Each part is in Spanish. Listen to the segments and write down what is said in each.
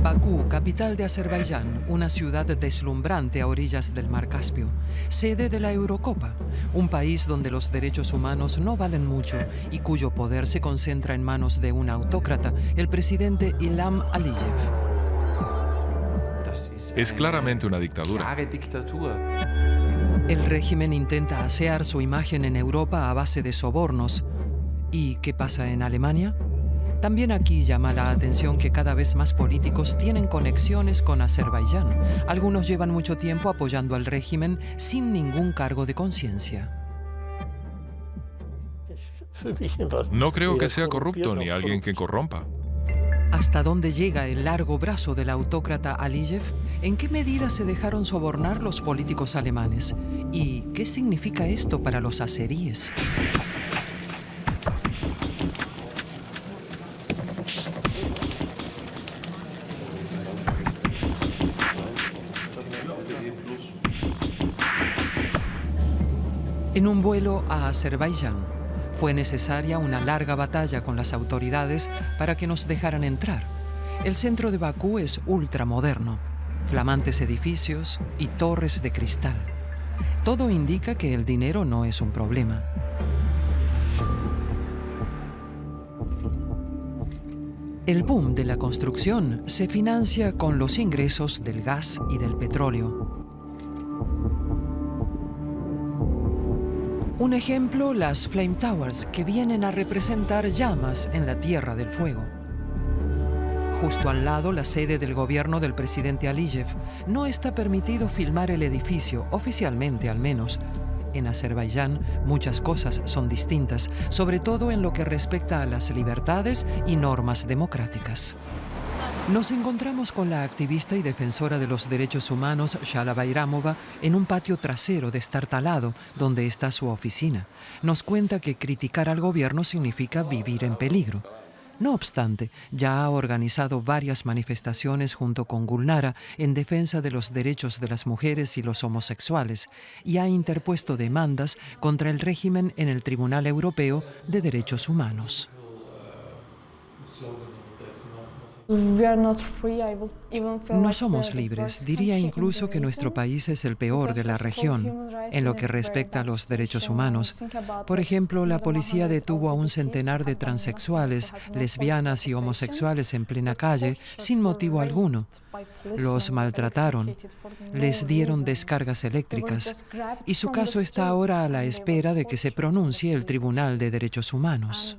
Bakú, capital de Azerbaiyán, una ciudad deslumbrante a orillas del Mar Caspio, sede de la Eurocopa, un país donde los derechos humanos no valen mucho y cuyo poder se concentra en manos de un autócrata, el presidente Ilham Aliyev. Es claramente una dictadura. El régimen intenta asear su imagen en Europa a base de sobornos. ¿Y qué pasa en Alemania? También aquí llama la atención que cada vez más políticos tienen conexiones con Azerbaiyán. Algunos llevan mucho tiempo apoyando al régimen sin ningún cargo de conciencia. No creo que sea corrupto ni alguien que corrompa. ¿Hasta dónde llega el largo brazo del autócrata Aliyev? ¿En qué medida se dejaron sobornar los políticos alemanes? ¿Y qué significa esto para los azeríes? En un vuelo a Azerbaiyán, fue necesaria una larga batalla con las autoridades para que nos dejaran entrar. El centro de Bakú es ultramoderno, flamantes edificios y torres de cristal. Todo indica que el dinero no es un problema. El boom de la construcción se financia con los ingresos del gas y del petróleo. Un ejemplo, las Flame Towers, que vienen a representar llamas en la Tierra del Fuego. Justo al lado, la sede del gobierno del presidente Aliyev. No está permitido filmar el edificio, oficialmente al menos. En Azerbaiyán, muchas cosas son distintas, sobre todo en lo que respecta a las libertades y normas democráticas. Nos encontramos con la activista y defensora de los derechos humanos, Shala Bayramova, en un patio trasero destartalado, donde está su oficina. Nos cuenta que criticar al gobierno significa vivir en peligro. No obstante, ya ha organizado varias manifestaciones junto con Gulnara en defensa de los derechos de las mujeres y los homosexuales y ha interpuesto demandas contra el régimen en el Tribunal Europeo de Derechos Humanos. No somos libres. Diría incluso que nuestro país es el peor de la región en lo que respecta a los derechos humanos. Por ejemplo, la policía detuvo a un centenar de transexuales, lesbianas y homosexuales en plena calle sin motivo alguno. Los maltrataron, les dieron descargas eléctricas y su caso está ahora a la espera de que se pronuncie el Tribunal de Derechos Humanos.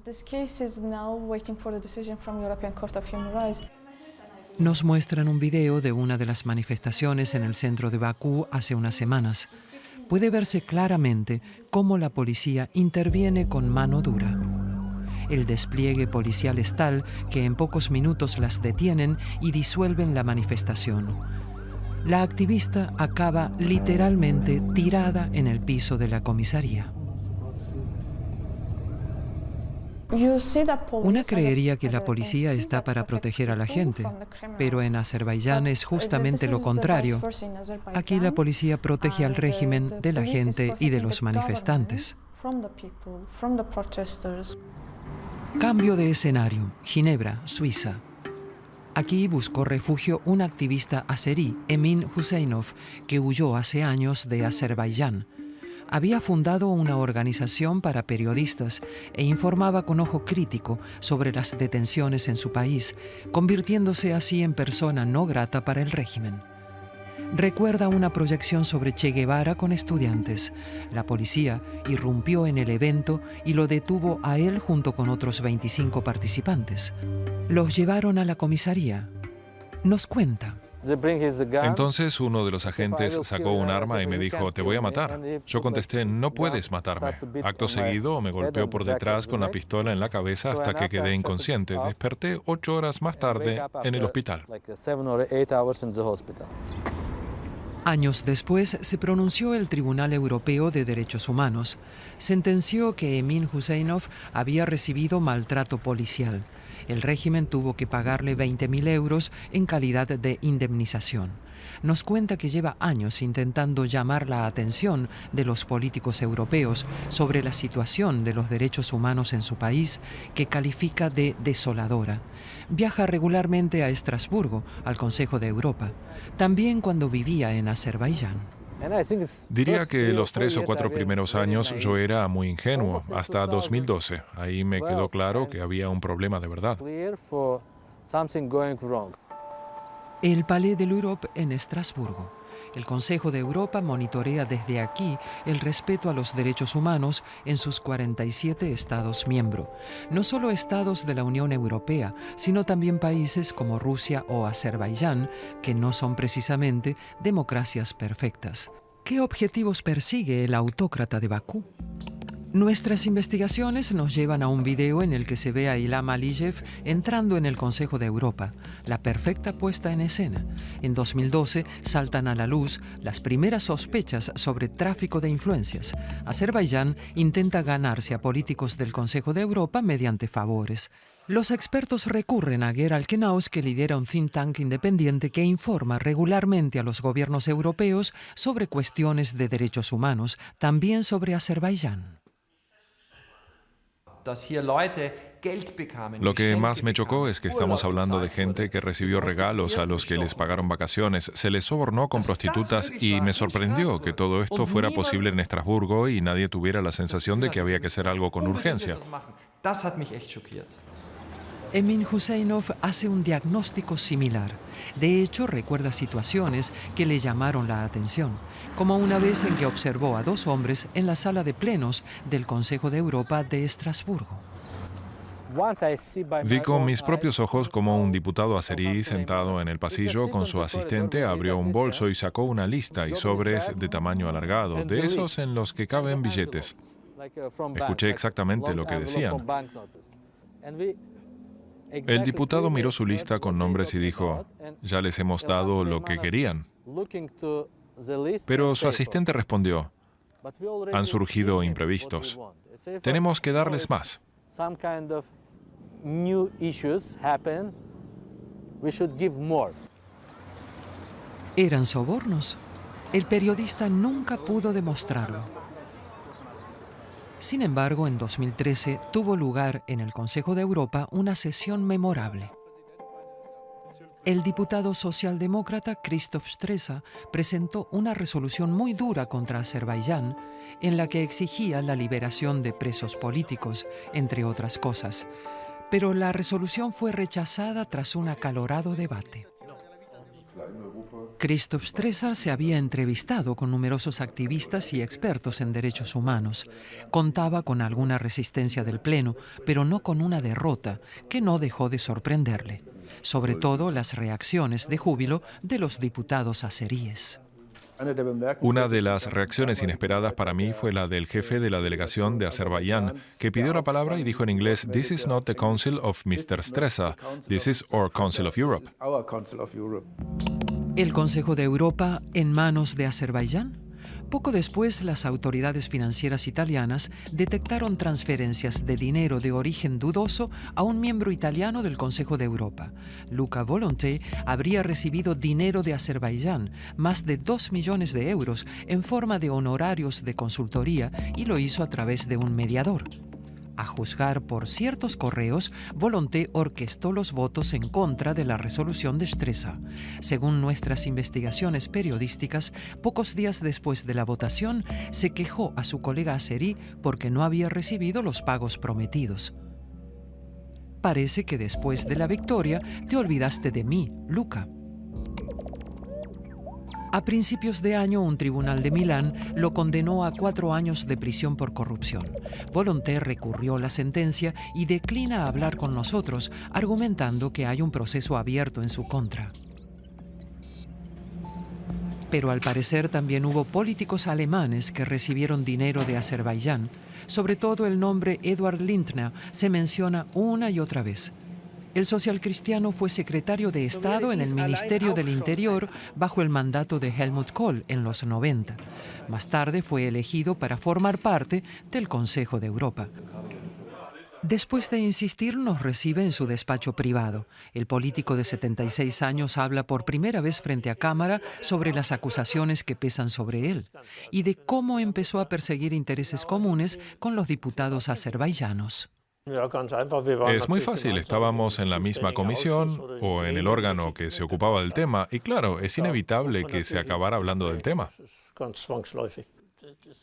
Nos muestran un video de una de las manifestaciones en el centro de Bakú hace unas semanas. Puede verse claramente cómo la policía interviene con mano dura. El despliegue policial es tal que en pocos minutos las detienen y disuelven la manifestación. La activista acaba literalmente tirada en el piso de la comisaría. Una creería que la policía está para proteger a la gente, pero en Azerbaiyán es justamente lo contrario. Aquí la policía protege al régimen de la gente y de los manifestantes. Cambio de escenario. Ginebra, Suiza. Aquí buscó refugio un activista azerí, Emin Huseynov, que huyó hace años de Azerbaiyán. Había fundado una organización para periodistas e informaba con ojo crítico sobre las detenciones en su país, convirtiéndose así en persona no grata para el régimen. Recuerda una proyección sobre Che Guevara con estudiantes. La policía irrumpió en el evento y lo detuvo a él junto con otros 25 participantes. Los llevaron a la comisaría. Nos cuenta. Entonces uno de los agentes sacó un arma y me dijo, te voy a matar. Yo contesté, no puedes matarme. Acto seguido me golpeó por detrás con la pistola en la cabeza hasta que quedé inconsciente. Desperté 8 horas más tarde en el hospital. Años después se pronunció el Tribunal Europeo de Derechos Humanos. Sentenció que Emin Huseynov había recibido maltrato policial. El régimen tuvo que pagarle 20.000 euros en calidad de indemnización. Nos cuenta que lleva años intentando llamar la atención de los políticos europeos sobre la situación de los derechos humanos en su país, que califica de desoladora. Viaja regularmente a Estrasburgo, al Consejo de Europa, también cuando vivía en Azerbaiyán. Diría que los 3 o 4 primeros años yo era muy ingenuo, hasta 2012. Ahí me quedó claro que había un problema de verdad. El Palais de l'Europe en Estrasburgo. El Consejo de Europa monitorea desde aquí el respeto a los derechos humanos en sus 47 Estados miembros. No solo Estados de la Unión Europea, sino también países como Rusia o Azerbaiyán, que no son precisamente democracias perfectas. ¿Qué objetivos persigue el autócrata de Bakú? Nuestras investigaciones nos llevan a un video en el que se ve a Ilham Aliyev entrando en el Consejo de Europa, la perfecta puesta en escena. En 2012 saltan a la luz las primeras sospechas sobre tráfico de influencias. Azerbaiyán intenta ganarse a políticos del Consejo de Europa mediante favores. Los expertos recurren a Gerald Knaus, que lidera un think tank independiente que informa regularmente a los gobiernos europeos sobre cuestiones de derechos humanos, también sobre Azerbaiyán. Lo que más me chocó es que estamos hablando de gente que recibió regalos a los que les pagaron vacaciones, se les sobornó con prostitutas y me sorprendió que todo esto fuera posible en Estrasburgo y nadie tuviera la sensación de que había que hacer algo con urgencia. Emin Huseynov hace un diagnóstico similar. De hecho, recuerda situaciones que le llamaron la atención, como una vez en que observó a 2 hombres en la sala de plenos del Consejo de Europa de Estrasburgo. Vi con mis propios ojos cómo un diputado azerí sentado en el pasillo con su asistente abrió un bolso y sacó una lista y sobres de tamaño alargado, de esos en los que caben billetes. Escuché exactamente lo que decían. El diputado miró su lista con nombres y dijo, ya les hemos dado lo que querían. Pero su asistente respondió, han surgido imprevistos. Tenemos que darles más. ¿Eran sobornos? El periodista nunca pudo demostrarlo. Sin embargo, en 2013 tuvo lugar en el Consejo de Europa una sesión memorable. El diputado socialdemócrata Christoph Stresa presentó una resolución muy dura contra Azerbaiyán, en la que exigía la liberación de presos políticos, entre otras cosas. Pero la resolución fue rechazada tras un acalorado debate. Christoph Stresa se había entrevistado con numerosos activistas y expertos en derechos humanos. Contaba con alguna resistencia del Pleno, pero no con una derrota, que no dejó de sorprenderle. Sobre todo las reacciones de júbilo de los diputados azeríes. Una de las reacciones inesperadas para mí fue la del jefe de la delegación de Azerbaiyán, que pidió la palabra y dijo en inglés, "This is not the Council of Mr. Stresa, this is our Council of Europe." ¿El Consejo de Europa en manos de Azerbaiyán? Poco después, las autoridades financieras italianas detectaron transferencias de dinero de origen dudoso a un miembro italiano del Consejo de Europa. Luca Volonté habría recibido dinero de Azerbaiyán, más de 2 millones de euros, en forma de honorarios de consultoría, y lo hizo a través de un mediador. A juzgar por ciertos correos, Volonté orquestó los votos en contra de la resolución de Stresa. Según nuestras investigaciones periodísticas, pocos días después de la votación, se quejó a su colega azerí porque no había recibido los pagos prometidos. Parece que después de la victoria te olvidaste de mí, Luca. A principios de año, un tribunal de Milán lo condenó a 4 años de prisión por corrupción. Volonté recurrió la sentencia y declina hablar con nosotros, argumentando que hay un proceso abierto en su contra. Pero al parecer también hubo políticos alemanes que recibieron dinero de Azerbaiyán. Sobre todo el nombre Eduard Lindner se menciona una y otra vez. El socialcristiano fue secretario de Estado en el Ministerio del Interior bajo el mandato de Helmut Kohl en los 90. Más tarde fue elegido para formar parte del Consejo de Europa. Después de insistir, nos recibe en su despacho privado. El político de 76 años habla por primera vez frente a cámara sobre las acusaciones que pesan sobre él y de cómo empezó a perseguir intereses comunes con los diputados azerbaiyanos. Es muy fácil, estábamos en la misma comisión o en el órgano que se ocupaba del tema y claro, es inevitable que se acabara hablando del tema.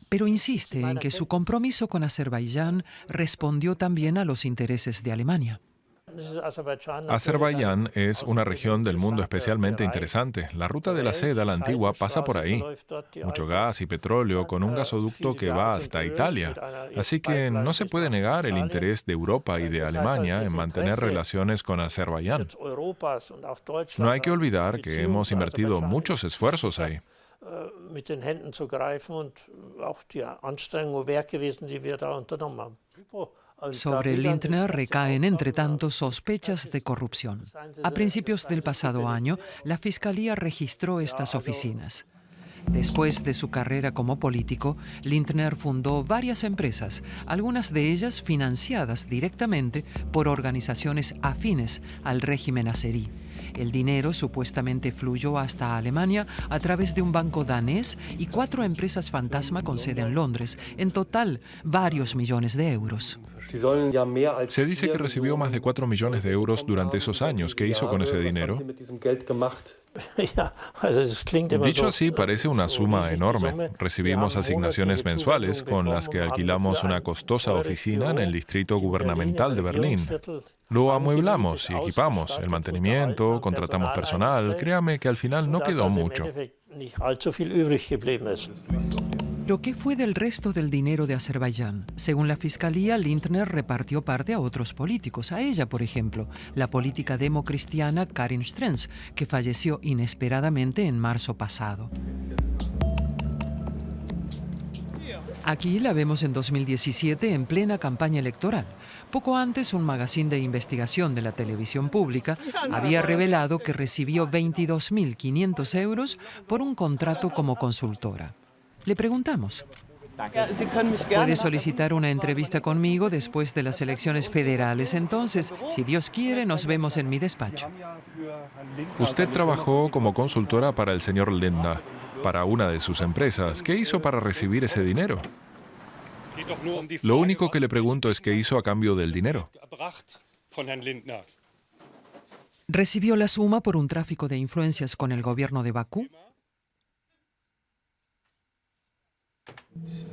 Pero insiste en que su compromiso con Azerbaiyán respondió también a los intereses de Alemania. Azerbaiyán es una región del mundo especialmente interesante. La ruta de la seda, la antigua, pasa por ahí. Mucho gas y petróleo con un gasoducto que va hasta Italia. Así que no se puede negar el interés de Europa y de Alemania en mantener relaciones con Azerbaiyán. No hay que olvidar que hemos invertido muchos esfuerzos ahí. Sobre Lindner recaen, entre tanto, sospechas de corrupción. A principios del pasado año, la Fiscalía registró estas oficinas. Después de su carrera como político, Lindner fundó varias empresas, algunas de ellas financiadas directamente por organizaciones afines al régimen azerí. El dinero supuestamente fluyó hasta Alemania a través de un banco danés y 4 empresas fantasma con sede en Londres, en total varios millones de euros. Se dice que recibió más de 4 millones de euros durante esos años. ¿Qué hizo con ese dinero? Dicho así, parece una suma enorme. Recibimos asignaciones mensuales con las que alquilamos una costosa oficina en el distrito gubernamental de Berlín. Lo amueblamos y equipamos, el mantenimiento, contratamos personal. Créame que al final no quedó mucho. ¿Pero qué fue del resto del dinero de Azerbaiyán? Según la Fiscalía, Lindner repartió parte a otros políticos. A ella, por ejemplo, la política democristiana Karin Stenz, que falleció inesperadamente en marzo pasado. Aquí la vemos en 2017 en plena campaña electoral. Poco antes, un magazine de investigación de la televisión pública había revelado que recibió 22.500 euros por un contrato como consultora. Le preguntamos, ¿puede solicitar una entrevista conmigo después de las elecciones federales? Entonces, si Dios quiere, nos vemos en mi despacho. Usted trabajó como consultora para el señor Lindner, para una de sus empresas. ¿Qué hizo para recibir ese dinero? Lo único que le pregunto es qué hizo a cambio del dinero. ¿Recibió la suma por un tráfico de influencias con el gobierno de Bakú?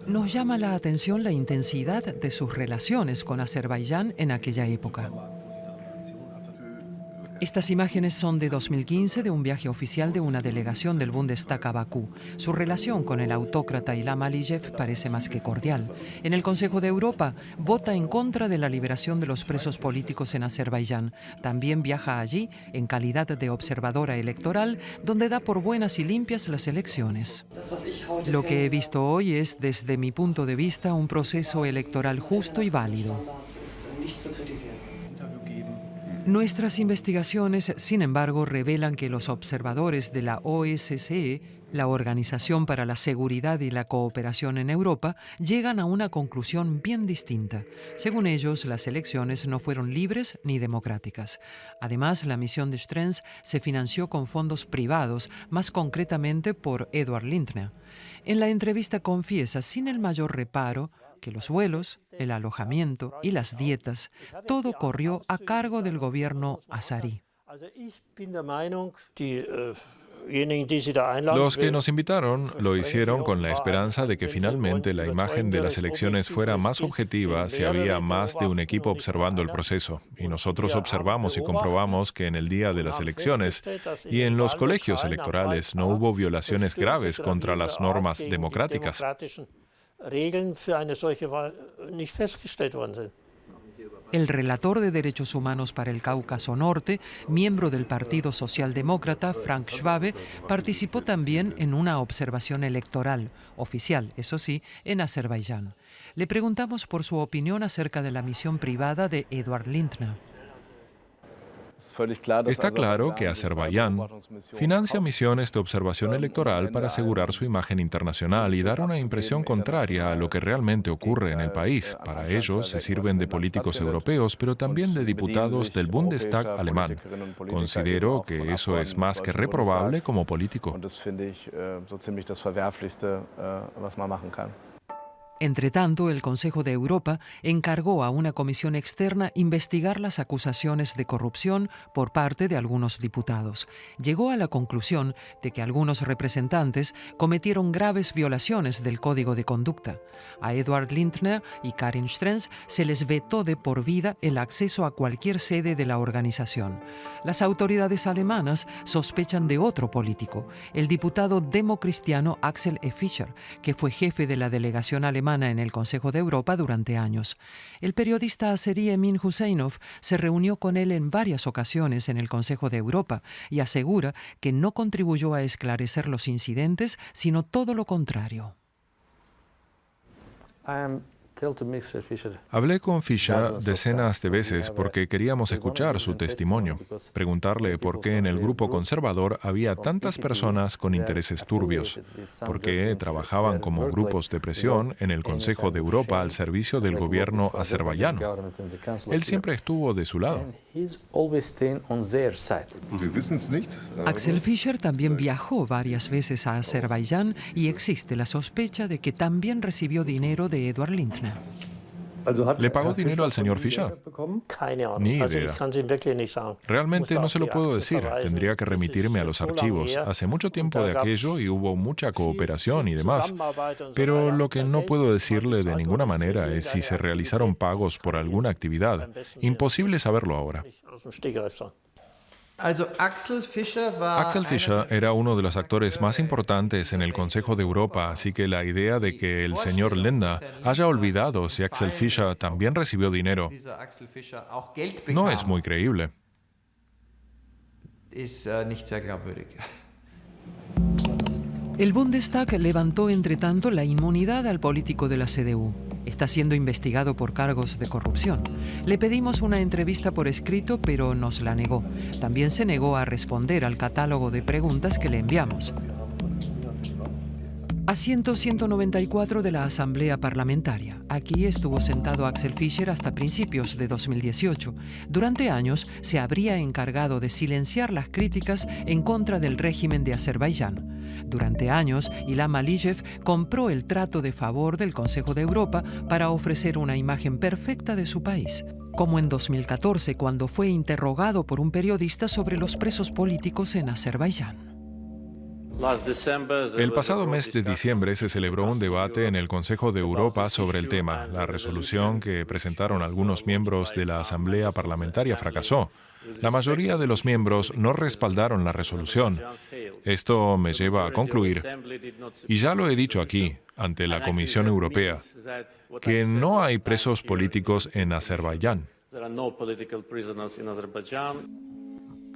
Nos llama la atención la intensidad de sus relaciones con Azerbaiyán en aquella época. Estas imágenes son de 2015, de un viaje oficial de una delegación del Bundestag a Bakú. Su relación con el autócrata Ilham Aliyev parece más que cordial. En el Consejo de Europa vota en contra de la liberación de los presos políticos en Azerbaiyán. También viaja allí en calidad de observadora electoral, donde da por buenas y limpias las elecciones. Lo que he visto hoy es, desde mi punto de vista, un proceso electoral justo y válido. Nuestras investigaciones, sin embargo, revelan que los observadores de la OSCE, la Organización para la Seguridad y la Cooperación en Europa, llegan a una conclusión bien distinta. Según ellos, las elecciones no fueron libres ni democráticas. Además, la misión de Stenz se financió con fondos privados, más concretamente por Eduard Lindner. En la entrevista confiesa, sin el mayor reparo, que los vuelos, el alojamiento y las dietas, todo corrió a cargo del gobierno azarí. Los que nos invitaron lo hicieron con la esperanza de que finalmente la imagen de las elecciones fuera más objetiva si había más de un equipo observando el proceso. Y nosotros observamos y comprobamos que en el día de las elecciones y en los colegios electorales no hubo violaciones graves contra las normas democráticas. El relator de derechos humanos para el Cáucaso Norte, miembro del Partido Socialdemócrata, Frank Schwabe, participó también en una observación electoral, oficial, eso sí, en Azerbaiyán. Le preguntamos por su opinión acerca de la misión privada de Eduard Lindner. Está claro que Azerbaiyán financia misiones de observación electoral para asegurar su imagen internacional y dar una impresión contraria a lo que realmente ocurre en el país. Para ello se sirven de políticos europeos, pero también de diputados del Bundestag alemán. Considero que eso es más que reprobable como político. Entretanto, el Consejo de Europa encargó a una comisión externa investigar las acusaciones de corrupción por parte de algunos diputados. Llegó a la conclusión de que algunos representantes cometieron graves violaciones del Código de Conducta. A Eduard Lindner y Karin Stenz se les vetó de por vida el acceso a cualquier sede de la organización. Las autoridades alemanas sospechan de otro político, el diputado democristiano Axel E. Fischer, que fue jefe de la delegación alemana en el Consejo de Europa durante años. El periodista azerí Emin Huseynov se reunió con él en varias ocasiones en el Consejo de Europa y asegura que no contribuyó a esclarecer los incidentes, sino todo lo contrario. Hablé con Fischer decenas de veces porque queríamos escuchar su testimonio, preguntarle por qué en el grupo conservador había tantas personas con intereses turbios, por qué trabajaban como grupos de presión en el Consejo de Europa al servicio del gobierno azerbaiyano. Él siempre estuvo de su lado. Axel Fischer también viajó varias veces a Azerbaiyán y existe la sospecha de que también recibió dinero de Eduard Lindner. ¿Le pagó dinero al señor Fischer? Ni idea. Realmente no se lo puedo decir. Tendría que remitirme a los archivos. Hace mucho tiempo de aquello y hubo mucha cooperación y demás. Pero lo que no puedo decirle de ninguna manera es si se realizaron pagos por alguna actividad. Imposible saberlo ahora. Axel Fischer era uno de los actores más importantes en el Consejo de Europa, así que la idea de que el señor Lindner haya olvidado si Axel Fischer también recibió dinero no es muy creíble. El Bundestag levantó entretanto la inmunidad al político de la CDU. Está siendo investigado por cargos de corrupción. Le pedimos una entrevista por escrito, pero nos la negó. También se negó a responder al catálogo de preguntas que le enviamos. Asiento 194 de la Asamblea Parlamentaria. Aquí estuvo sentado Axel Fischer hasta principios de 2018. Durante años se habría encargado de silenciar las críticas en contra del régimen de Azerbaiyán. Durante años, Ilham Aliyev compró el trato de favor del Consejo de Europa para ofrecer una imagen perfecta de su país, como en 2014 cuando fue interrogado por un periodista sobre los presos políticos en Azerbaiyán. El pasado mes de diciembre se celebró un debate en el Consejo de Europa sobre el tema. La resolución que presentaron algunos miembros de la Asamblea Parlamentaria fracasó. La mayoría de los miembros no respaldaron la resolución. Esto me lleva a concluir, y ya lo he dicho aquí, ante la Comisión Europea, que no hay presos políticos en Azerbaiyán.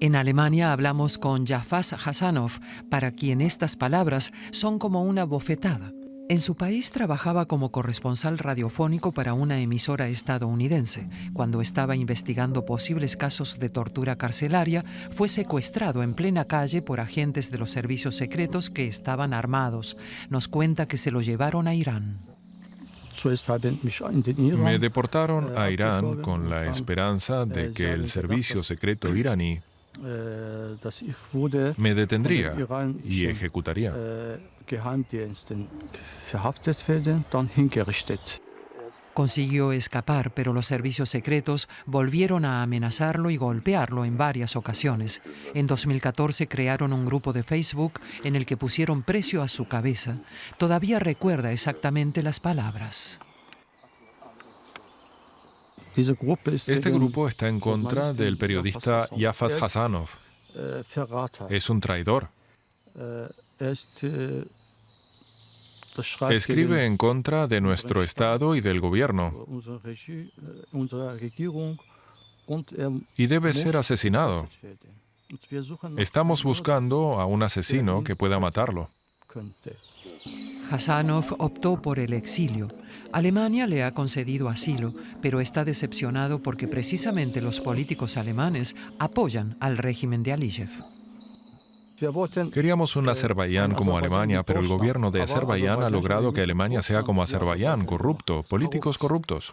En Alemania hablamos con Jafas Hasanov, para quien estas palabras son como una bofetada. En su país trabajaba como corresponsal radiofónico para una emisora estadounidense. Cuando estaba investigando posibles casos de tortura carcelaria, fue secuestrado en plena calle por agentes de los servicios secretos que estaban armados. Nos cuenta que se lo llevaron a Irán. Me deportaron a Irán con la esperanza de que el servicio secreto iraní me detendría y ejecutaría. Consiguió escapar, pero los servicios secretos volvieron a amenazarlo y golpearlo en varias ocasiones. En 2014 crearon un grupo de Facebook en el que pusieron precio a su cabeza. Todavía recuerda exactamente las palabras. Este grupo está en contra del periodista Jafas Hasanov. Es un traidor. Escribe en contra de nuestro Estado y del gobierno. Y debe ser asesinado. Estamos buscando a un asesino que pueda matarlo. Hasanov optó por el exilio. Alemania le ha concedido asilo, pero está decepcionado porque precisamente los políticos alemanes apoyan al régimen de Aliyev. Queríamos un Azerbaiyán como Alemania, pero el gobierno de Azerbaiyán ha logrado que Alemania sea como Azerbaiyán, corrupto, políticos corruptos.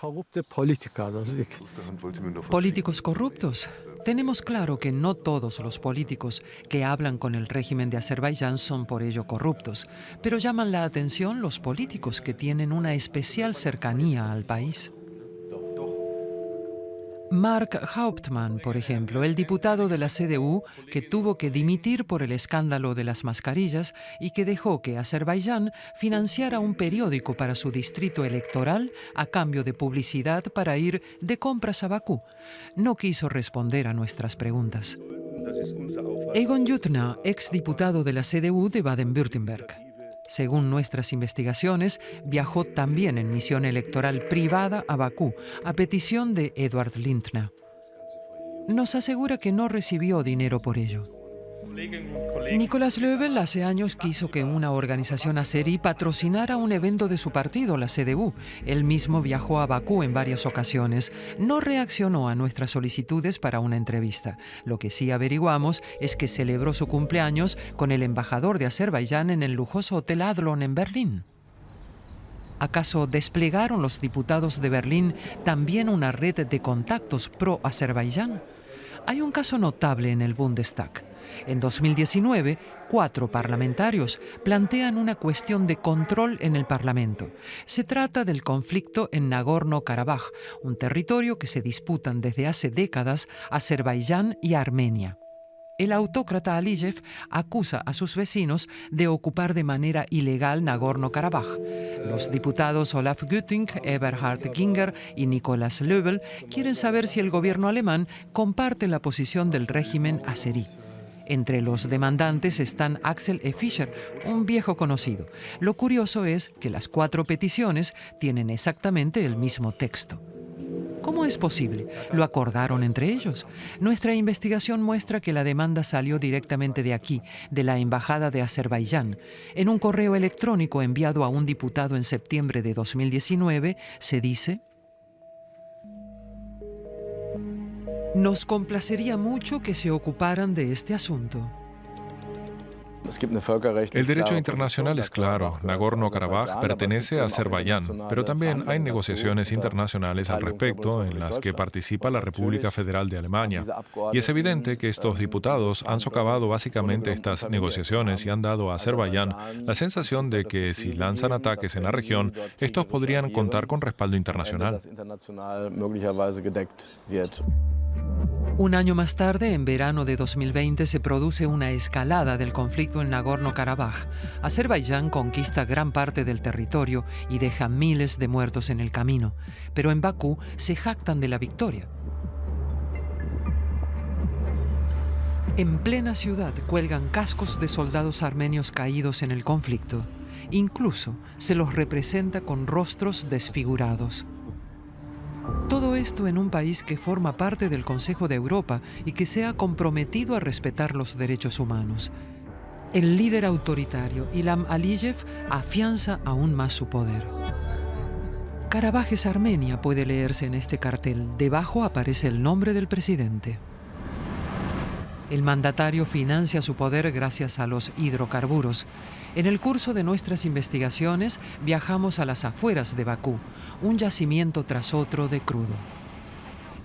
¿Políticos corruptos? Tenemos claro que no todos los políticos que hablan con el régimen de Azerbaiyán son por ello corruptos, pero llaman la atención los políticos que tienen una especial cercanía al país. Mark Hauptmann, por ejemplo, el diputado de la CDU que tuvo que dimitir por el escándalo de las mascarillas y que dejó que Azerbaiyán financiara un periódico para su distrito electoral a cambio de publicidad para ir de compras a Bakú, no quiso responder a nuestras preguntas. Egon Jutna, exdiputado de la CDU de Baden-Württemberg. Según nuestras investigaciones, viajó también en misión electoral privada a Bakú, a petición de Eduard Lindner. Nos asegura que no recibió dinero por ello. Nicolás Löbel hace años quiso que una organización azerí patrocinara un evento de su partido, la CDU. Él mismo viajó a Bakú en varias ocasiones. No reaccionó a nuestras solicitudes para una entrevista. Lo que sí averiguamos es que celebró su cumpleaños con el embajador de Azerbaiyán en el lujoso Hotel Adlon en Berlín. ¿Acaso desplegaron los diputados de Berlín también una red de contactos pro-Azerbaiyán? Hay un caso notable en el Bundestag. En 2019, 4 parlamentarios plantean una cuestión de control en el Parlamento. Se trata del conflicto en Nagorno-Karabaj, un territorio que se disputan desde hace décadas Azerbaiyán y Armenia. El autócrata Aliyev acusa a sus vecinos de ocupar de manera ilegal Nagorno-Karabaj. Los diputados Olaf Gütting, Eberhard Ginger y Nicolás Löbel quieren saber si el gobierno alemán comparte la posición del régimen azerí. Entre los demandantes están Axel E. Fischer, un viejo conocido. Lo curioso es que las 4 peticiones tienen exactamente el mismo texto. ¿Cómo es posible? ¿Lo acordaron entre ellos? Nuestra investigación muestra que la demanda salió directamente de aquí, de la Embajada de Azerbaiyán. En un correo electrónico enviado a un diputado en septiembre de 2019, se dice: nos complacería mucho que se ocuparan de este asunto. El derecho internacional es claro. Nagorno-Karabaj pertenece a Azerbaiyán, pero también hay negociaciones internacionales al respecto en las que participa la República Federal de Alemania. Y es evidente que estos diputados han socavado básicamente estas negociaciones y han dado a Azerbaiyán la sensación de que si lanzan ataques en la región, estos podrían contar con respaldo internacional. Un año más tarde, en verano de 2020, se produce una escalada del conflicto en Nagorno-Karabaj. Azerbaiyán conquista gran parte del territorio y deja miles de muertos en el camino. Pero en Bakú se jactan de la victoria. En plena ciudad cuelgan cascos de soldados armenios caídos en el conflicto. Incluso se los representa con rostros desfigurados. Todo esto en un país que forma parte del Consejo de Europa y que se ha comprometido a respetar los derechos humanos. El líder autoritario, Ilham Aliyev, afianza aún más su poder. Karabaj es Armenia, puede leerse en este cartel. Debajo aparece el nombre del presidente. El mandatario financia su poder gracias a los hidrocarburos. En el curso de nuestras investigaciones viajamos a las afueras de Bakú, un yacimiento tras otro de crudo.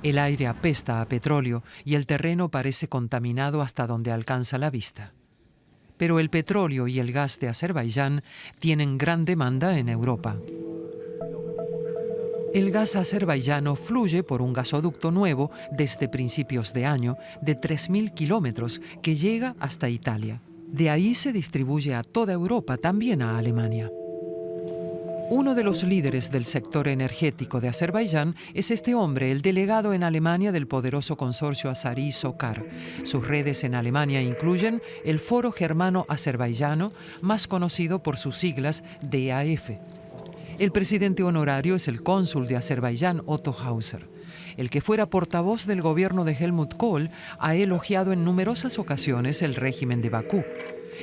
El aire apesta a petróleo y el terreno parece contaminado hasta donde alcanza la vista. Pero el petróleo y el gas de Azerbaiyán tienen gran demanda en Europa. El gas azerbaiyano fluye por un gasoducto nuevo desde principios de año de 3.000 kilómetros que llega hasta Italia. De ahí se distribuye a toda Europa, también a Alemania. Uno de los líderes del sector energético de Azerbaiyán es este hombre, el delegado en Alemania del poderoso consorcio azerí SOCAR. Sus redes en Alemania incluyen el Foro Germano Azerbaiyano, más conocido por sus siglas DAF. El presidente honorario es el cónsul de Azerbaiyán, Otto Hauser. El que fuera portavoz del gobierno de Helmut Kohl ha elogiado en numerosas ocasiones el régimen de Bakú.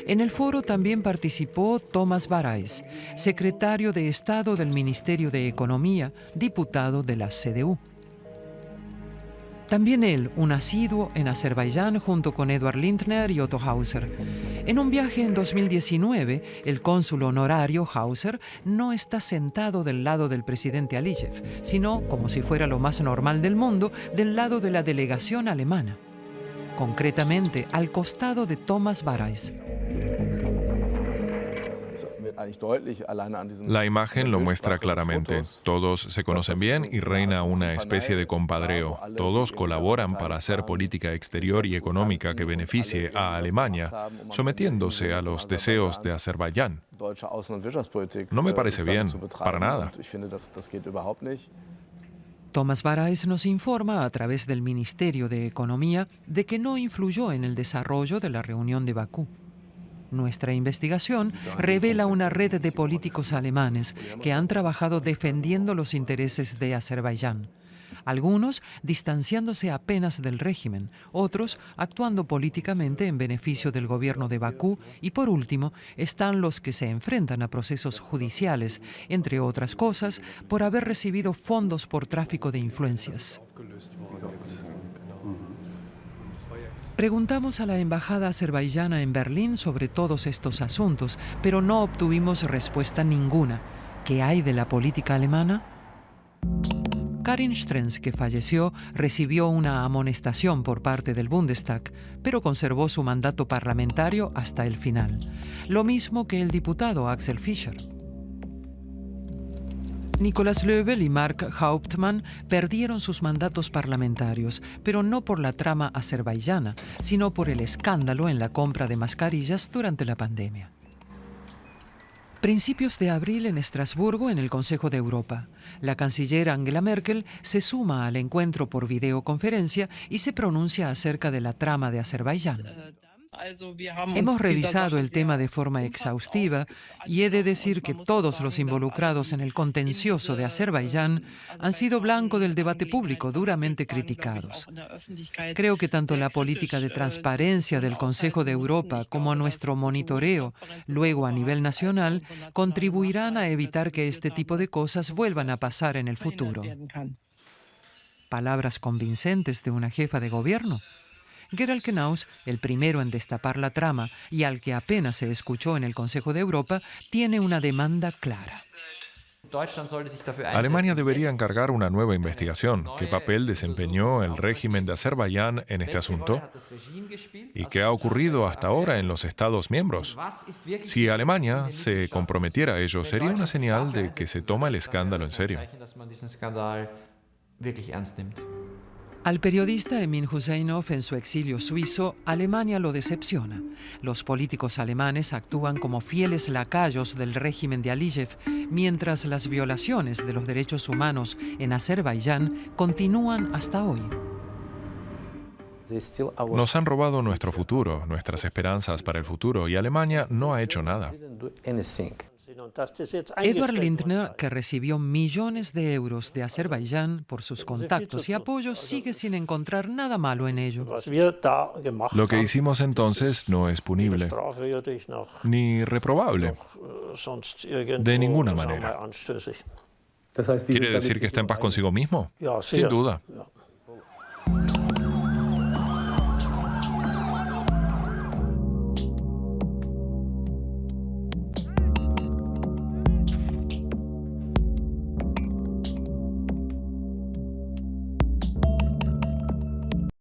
En el foro también participó Thomas Barais, secretario de Estado del Ministerio de Economía, diputado de la CDU. También él, un asiduo en Azerbaiyán junto con Eduard Lindner y Otto Hauser. En un viaje en 2019, el cónsul honorario Hauser no está sentado del lado del presidente Aliyev, sino, como si fuera lo más normal del mundo, del lado de la delegación alemana. Concretamente, al costado de Thomas Barais. La imagen lo muestra claramente. Todos se conocen bien y reina una especie de compadreo. Todos colaboran para hacer política exterior y económica que beneficie a Alemania, sometiéndose a los deseos de Azerbaiyán. No me parece bien, para nada. Thomas Barais nos informa a través del Ministerio de Economía de que no influyó en el desarrollo de la reunión de Bakú. Nuestra investigación revela una red de políticos alemanes que han trabajado defendiendo los intereses de Azerbaiyán. Algunos distanciándose apenas del régimen, otros actuando políticamente en beneficio del gobierno de Bakú y, por último, están los que se enfrentan a procesos judiciales, entre otras cosas, por haber recibido fondos por tráfico de influencias. Preguntamos a la embajada azerbaiyana en Berlín sobre todos estos asuntos, pero no obtuvimos respuesta ninguna. ¿Qué hay de la política alemana? Karin Strens, que falleció, recibió una amonestación por parte del Bundestag, pero conservó su mandato parlamentario hasta el final. Lo mismo que el diputado Axel Fischer. Nicolas Löbel y Mark Hauptmann perdieron sus mandatos parlamentarios, pero no por la trama azerbaiyana, sino por el escándalo en la compra de mascarillas durante la pandemia. Principios de abril en Estrasburgo, en el Consejo de Europa. La canciller Angela Merkel se suma al encuentro por videoconferencia y se pronuncia acerca de la trama de Azerbaiyán. Hemos revisado el tema de forma exhaustiva y he de decir que todos los involucrados en el contencioso de Azerbaiyán han sido blanco del debate público, duramente criticados. Creo que tanto la política de transparencia del Consejo de Europa como nuestro monitoreo, luego a nivel nacional, contribuirán a evitar que este tipo de cosas vuelvan a pasar en el futuro. Palabras convincentes de una jefa de gobierno. Gerald Knaus, el primero en destapar la trama y al que apenas se escuchó en el Consejo de Europa, tiene una demanda clara. Alemania debería encargar una nueva investigación. ¿Qué papel desempeñó el régimen de Azerbaiyán en este asunto? ¿Y qué ha ocurrido hasta ahora en los Estados miembros? Si Alemania se comprometiera a ello, sería una señal de que se toma el escándalo en serio. Al periodista Emin Huseynov en su exilio suizo, Alemania lo decepciona. Los políticos alemanes actúan como fieles lacayos del régimen de Aliyev, mientras las violaciones de los derechos humanos en Azerbaiyán continúan hasta hoy. Nos han robado nuestro futuro, nuestras esperanzas para el futuro, y Alemania no ha hecho nada. Eduard Lindner, que recibió millones de euros de Azerbaiyán por sus contactos y apoyos, sigue sin encontrar nada malo en ello. Lo que hicimos entonces no es punible, ni reprobable, de ninguna manera. ¿Quiere decir que está en paz consigo mismo? Sin duda.